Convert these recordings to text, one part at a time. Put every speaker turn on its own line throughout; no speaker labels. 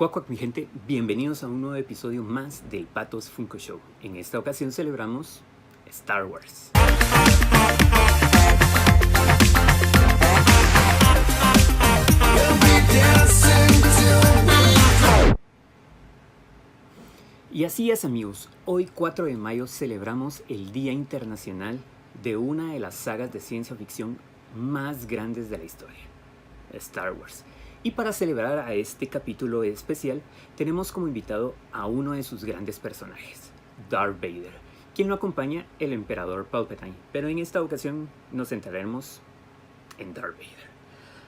Cuac, cuac, mi gente, bienvenidos a un nuevo episodio más del Patos Funko Show. En esta ocasión celebramos Star Wars. Y así es, amigos, hoy 4 de mayo celebramos el Día Internacional de una de las sagas de ciencia ficción más grandes de la historia, Star Wars. Y para celebrar a este capítulo especial, tenemos como invitado a uno de sus grandes personajes, Darth Vader, quien lo acompaña el emperador Palpatine, pero en esta ocasión nos centraremos en Darth Vader.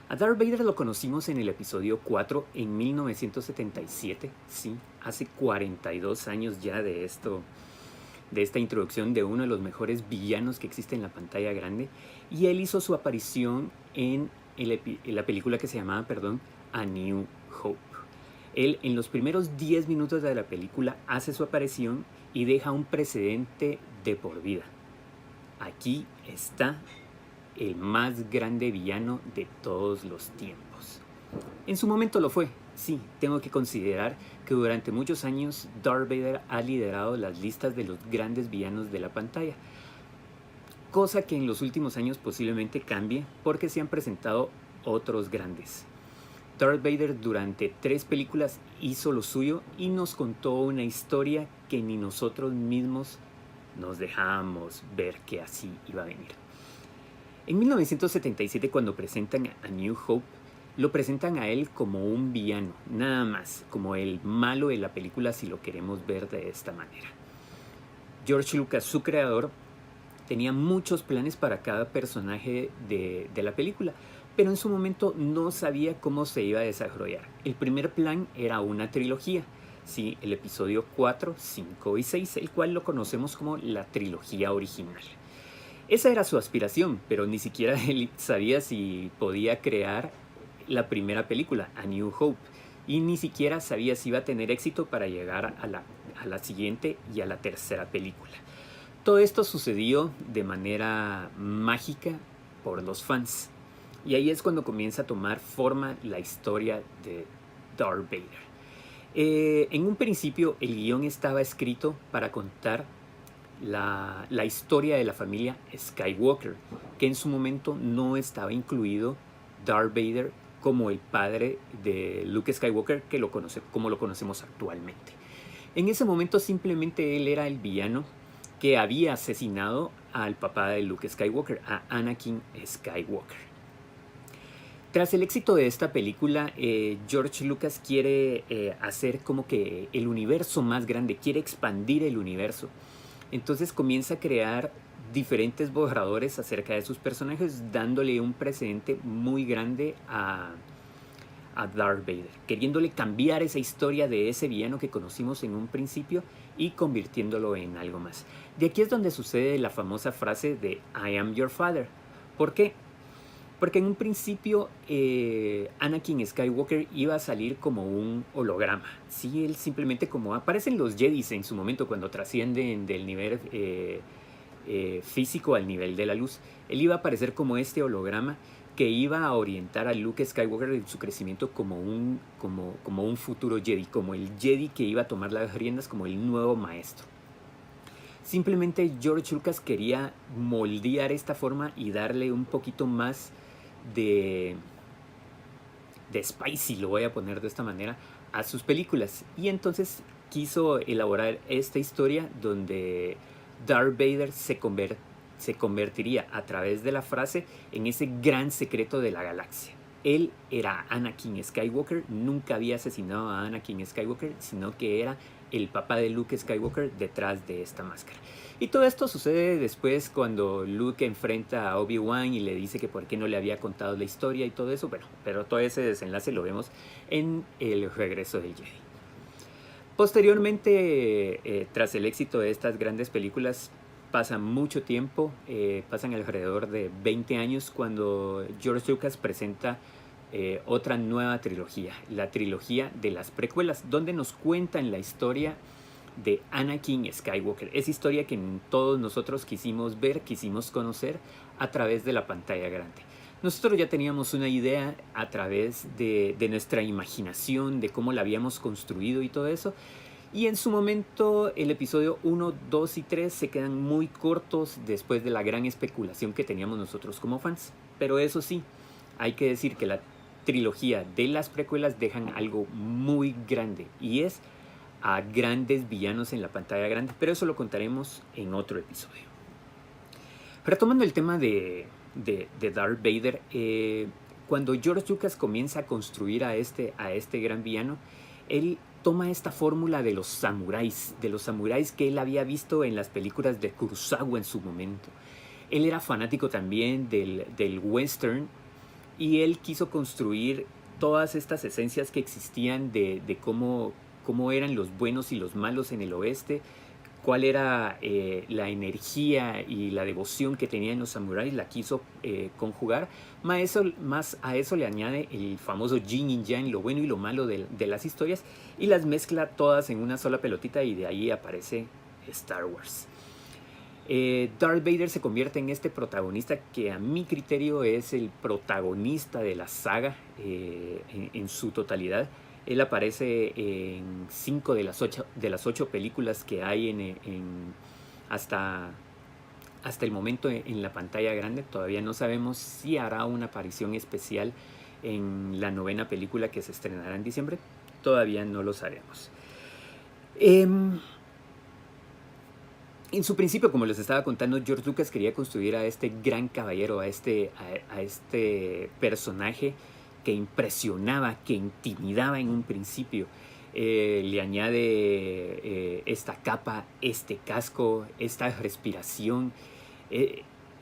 A Darth Vader lo conocimos en el episodio 4 en 1977, sí, hace 42 años ya de esta introducción de uno de los mejores villanos que existe en la pantalla grande, y él hizo su aparición en la película que se llamaba, A New Hope. Él en los primeros 10 minutos de la película hace su aparición y deja un precedente de por vida. Aquí está el más grande villano de todos los tiempos. En su momento lo fue, sí, tengo que considerar que durante muchos años Darth Vader ha liderado las listas de los grandes villanos de la pantalla. Cosa que en los últimos años posiblemente cambie porque se han presentado otros grandes. Darth Vader durante 3 películas hizo lo suyo y nos contó una historia que ni nosotros mismos nos dejábamos ver que así iba a venir. En 1977, cuando presentan a New Hope, lo presentan a él como un villano, nada más, como el malo de la película si lo queremos ver de esta manera. George Lucas, su creador, tenía muchos planes para cada personaje de la película, pero en su momento no sabía cómo se iba a desarrollar. El primer plan era una trilogía, sí, el episodio 4, 5 y 6, el cual lo conocemos como la trilogía original. Esa era su aspiración, pero ni siquiera él sabía si podía crear la primera película, A New Hope, y ni siquiera sabía si iba a tener éxito para llegar a la siguiente y a la tercera película. Todo esto sucedió de manera mágica por los fans. Y ahí es cuando comienza a tomar forma la historia de Darth Vader. En un principio el guión estaba escrito para contar la historia de la familia Skywalker, que en su momento no estaba incluido Darth Vader como el padre de Luke Skywalker, como lo conocemos actualmente. En ese momento simplemente él era el villano que había asesinado al papá de Luke Skywalker, a Anakin Skywalker. Tras el éxito de esta película, George Lucas quiere hacer como que el universo más grande, quiere expandir el universo. Entonces comienza a crear diferentes borradores acerca de sus personajes, dándole un precedente muy grande a Darth Vader, queriéndole cambiar esa historia de ese villano que conocimos en un principio y convirtiéndolo en algo más. De aquí es donde sucede la famosa frase de I am your father. ¿Por qué? Porque en un principio Anakin Skywalker iba a salir como un holograma. Sí, él simplemente como aparecen los Jedis en su momento cuando trascienden del nivel físico al nivel de la luz. Él iba a aparecer como este holograma que iba a orientar a Luke Skywalker en su crecimiento como un futuro Jedi, como el Jedi que iba a tomar las riendas como el nuevo maestro. Simplemente George Lucas quería moldear esta forma y darle un poquito más de spicy, lo voy a poner de esta manera, a sus películas. Y entonces quiso elaborar esta historia donde Darth Vader se convertiría a través de la frase en ese gran secreto de la galaxia. Él era Anakin Skywalker, nunca había asesinado a Anakin Skywalker, sino que era el papá de Luke Skywalker detrás de esta máscara. Y todo esto sucede después cuando Luke enfrenta a Obi-Wan y le dice que por qué no le había contado la historia y todo eso. Bueno, pero todo ese desenlace lo vemos en el regreso del Jedi. Posteriormente, tras el éxito de estas grandes películas, pasa mucho tiempo, pasan alrededor de 20 años cuando George Lucas presenta otra nueva trilogía, la trilogía de las precuelas, donde nos cuentan la historia de Anakin Skywalker, esa historia que todos nosotros quisimos ver, quisimos conocer a través de la pantalla grande. Nosotros ya teníamos una idea a través de nuestra imaginación, de cómo la habíamos construido y todo eso. Y en su momento el episodio 1, 2 y 3 se quedan muy cortos después de la gran especulación que teníamos nosotros como fans. Pero eso sí, hay que decir que la trilogía de las precuelas dejan algo muy grande, y es a grandes villanos en la pantalla grande, pero eso lo contaremos en otro episodio. Retomando el tema de Darth Vader, cuando George Lucas comienza a construir a este gran villano, él toma esta fórmula de los samuráis que él había visto en las películas de Kurosawa en su momento. Él era fanático también del western, y él quiso construir todas estas esencias que existían de cómo eran los buenos y los malos en el oeste, cuál era la energía y la devoción que tenían los samuráis. La quiso conjugar. Más a eso le añade el famoso yin y yang, lo bueno y lo malo de las historias, y las mezcla todas en una sola pelotita, y de ahí aparece Star Wars. Darth Vader se convierte en este protagonista que a mi criterio es el protagonista de la saga en su totalidad. Él aparece en 5 de las 8 películas que hay hasta el momento en la pantalla grande. Todavía no sabemos si hará una aparición especial en la 9ª película que se estrenará en diciembre. Todavía no lo sabemos. En su principio, como les estaba contando, George Lucas quería construir a este gran caballero, a este personaje que impresionaba, que intimidaba en un principio. Le añade esta capa, este casco, esta respiración.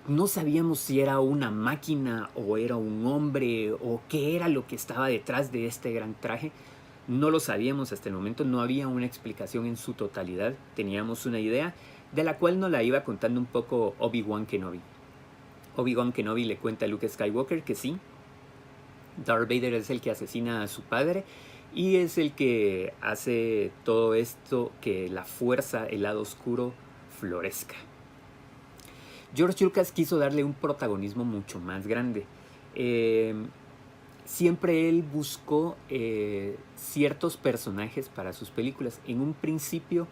No sabíamos si era una máquina o era un hombre o qué era lo que estaba detrás de este gran traje. No lo sabíamos hasta el momento, no había una explicación en su totalidad. Teníamos una idea de la cual nos la iba contando un poco Obi-Wan Kenobi. Obi-Wan Kenobi le cuenta a Luke Skywalker que sí, Darth Vader es el que asesina a su padre y es el que hace todo esto, que la fuerza, el lado oscuro, florezca. George Lucas quiso darle un protagonismo mucho más grande. Siempre él buscó ciertos personajes para sus películas. En un principio,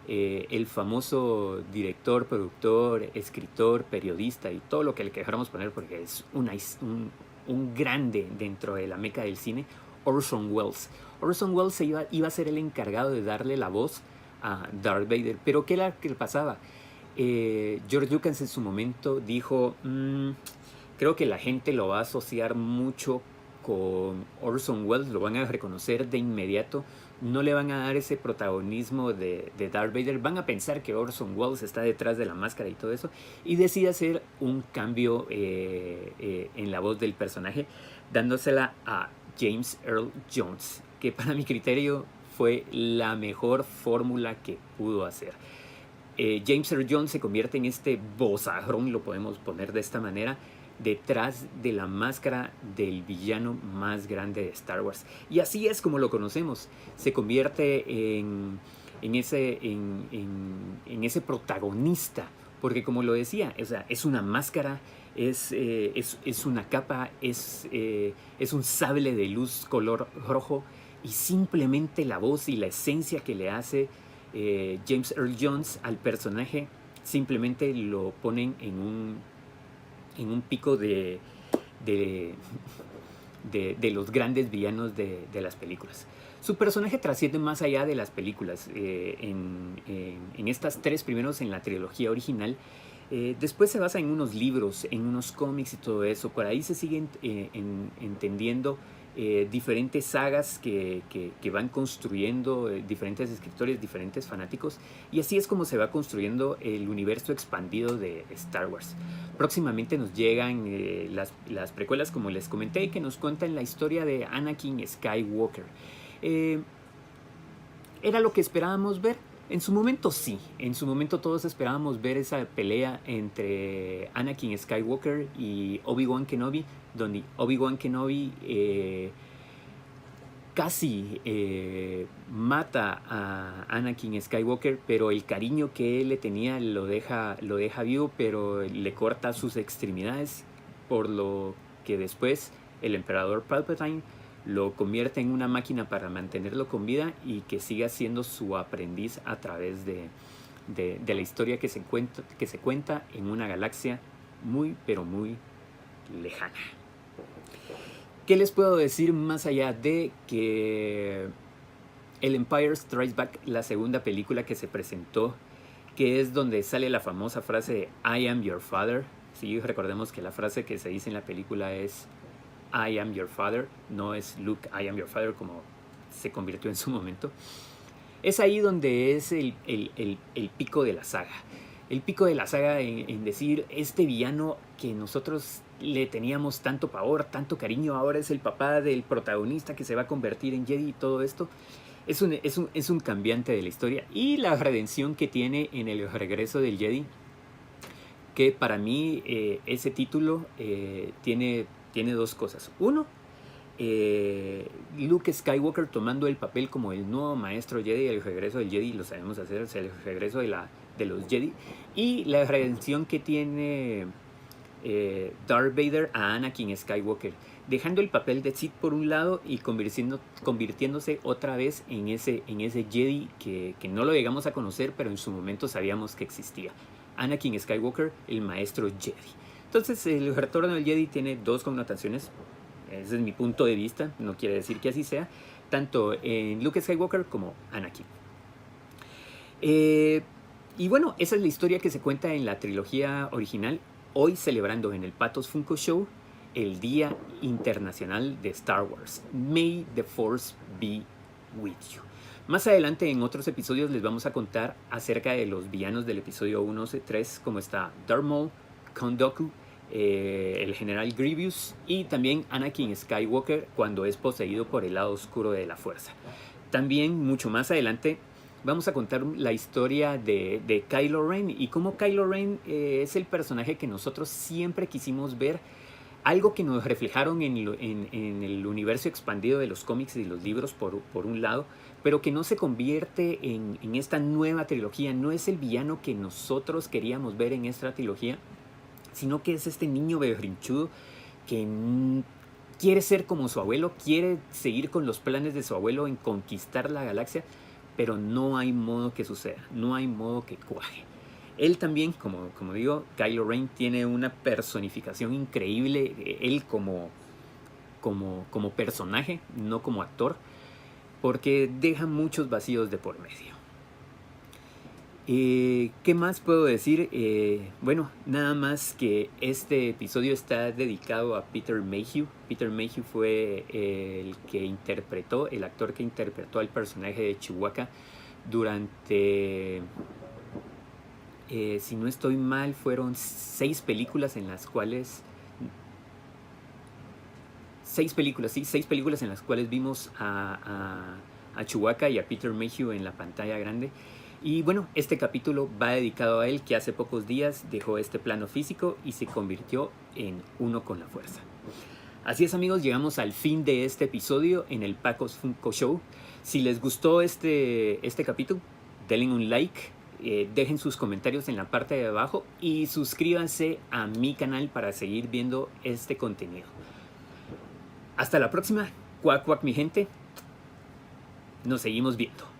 el famoso director, productor, escritor, periodista y todo lo que le queramos poner, porque es un grande dentro de la meca del cine, Orson Welles. Orson Welles iba a ser el encargado de darle la voz a Darth Vader. Pero ¿qué era que pasaba? George Lucas en su momento dijo, creo que la gente lo va a asociar mucho con Orson Welles, lo van a reconocer de inmediato, no le van a dar ese protagonismo de Darth Vader, van a pensar que Orson Welles está detrás de la máscara y todo eso, y decide hacer un cambio en la voz del personaje, dándosela a James Earl Jones, que para mi criterio fue la mejor fórmula que pudo hacer. James Earl Jones se convierte en este vozarrón, lo podemos poner de esta manera, detrás de la máscara del villano más grande de Star Wars. Y así es como lo conocemos. Se convierte en ese protagonista, porque como lo decía, o sea, es una máscara, es una capa, es un sable de luz color rojo, y simplemente la voz y la esencia que le hace James Earl Jones al personaje simplemente lo ponen en un pico de los grandes villanos de las películas. Su personaje trasciende más allá de las películas. En estas 3 primeros, en la trilogía original, después se basa en unos libros, en unos cómics y todo eso. Por ahí se siguen entendiendo diferentes sagas que van construyendo diferentes escritores, diferentes fanáticos, y así es como se va construyendo el universo expandido de Star Wars. Próximamente nos llegan las precuelas, como les comenté, que nos cuentan la historia de Anakin Skywalker. ¿Era lo que esperábamos ver? En su momento sí, en su momento todos esperábamos ver esa pelea entre Anakin Skywalker y Obi-Wan Kenobi, donde Obi-Wan Kenobi casi mata a Anakin Skywalker, pero el cariño que él le tenía lo deja vivo, pero le corta sus extremidades, por lo que después el emperador Palpatine lo convierte en una máquina para mantenerlo con vida y que siga siendo su aprendiz a través de la historia que se cuenta en una galaxia muy, pero muy lejana. ¿Qué les puedo decir más allá de que el Empire Strikes Back, la segunda película que se presentó, que es donde sale la famosa frase de I am your father? Sí, recordemos que la frase que se dice en la película es I am your father, no es Luke, I am your father, como se convirtió en su momento. Es ahí donde es el pico de la saga. El pico de la saga en decir, este villano que nosotros le teníamos tanto pavor, tanto cariño, ahora es el papá del protagonista que se va a convertir en Jedi y todo esto. Es un cambiante de la historia. Y la redención que tiene en el regreso del Jedi, que para mí ese título tiene dos cosas. Uno, Luke Skywalker tomando el papel como el nuevo maestro Jedi, el regreso del Jedi, lo sabemos hacer, o sea, el regreso de los Jedi, y la redención que tiene Darth Vader a Anakin Skywalker, dejando el papel de Sith por un lado y convirtiéndose otra vez en ese Jedi que no lo llegamos a conocer, pero en su momento sabíamos que existía. Anakin Skywalker, el maestro Jedi. Entonces el retorno del Jedi tiene dos connotaciones. Ese es mi punto de vista, no quiere decir que así sea, tanto en Luke Skywalker como Anakin. Y bueno, esa es la historia que se cuenta en la trilogía original, hoy celebrando en el Patos Funko Show el Día Internacional de Star Wars. May the Force be with you. Más adelante en otros episodios les vamos a contar acerca de los villanos del episodio 1-3, como está Darth Maul, Count Dooku, el general Grievous y también Anakin Skywalker cuando es poseído por el lado oscuro de la fuerza. También mucho más adelante vamos a contar la historia de Kylo Ren y cómo Kylo Ren es el personaje que nosotros siempre quisimos ver, algo que nos reflejaron en el universo expandido de los cómics y los libros por un lado, pero que no se convierte en esta nueva trilogía. No es el villano que nosotros queríamos ver en esta trilogía, sino que es este niño berrinchudo que quiere ser como su abuelo, quiere seguir con los planes de su abuelo en conquistar la galaxia, pero no hay modo que suceda, no hay modo que cuaje. Él también, como digo, Kylo Ren tiene una personificación increíble, él como personaje, no como actor, porque deja muchos vacíos de por medio. ¿Qué más puedo decir? Bueno, nada más que este episodio está dedicado a Peter Mayhew. Peter Mayhew fue el actor que interpretó al personaje de Chewbacca durante, si no estoy mal, fueron 6 películas en las cuales... 6 películas en las cuales vimos a Chewbacca y a Peter Mayhew en la pantalla grande. Y bueno, este capítulo va dedicado a él, que hace pocos días dejó este plano físico y se convirtió en uno con la fuerza. Así es, amigos, llegamos al fin de este episodio en el Patos Funko Show. Si les gustó este capítulo, denle un like, dejen sus comentarios en la parte de abajo y suscríbanse a mi canal para seguir viendo este contenido. Hasta la próxima, cuac cuac mi gente, nos seguimos viendo.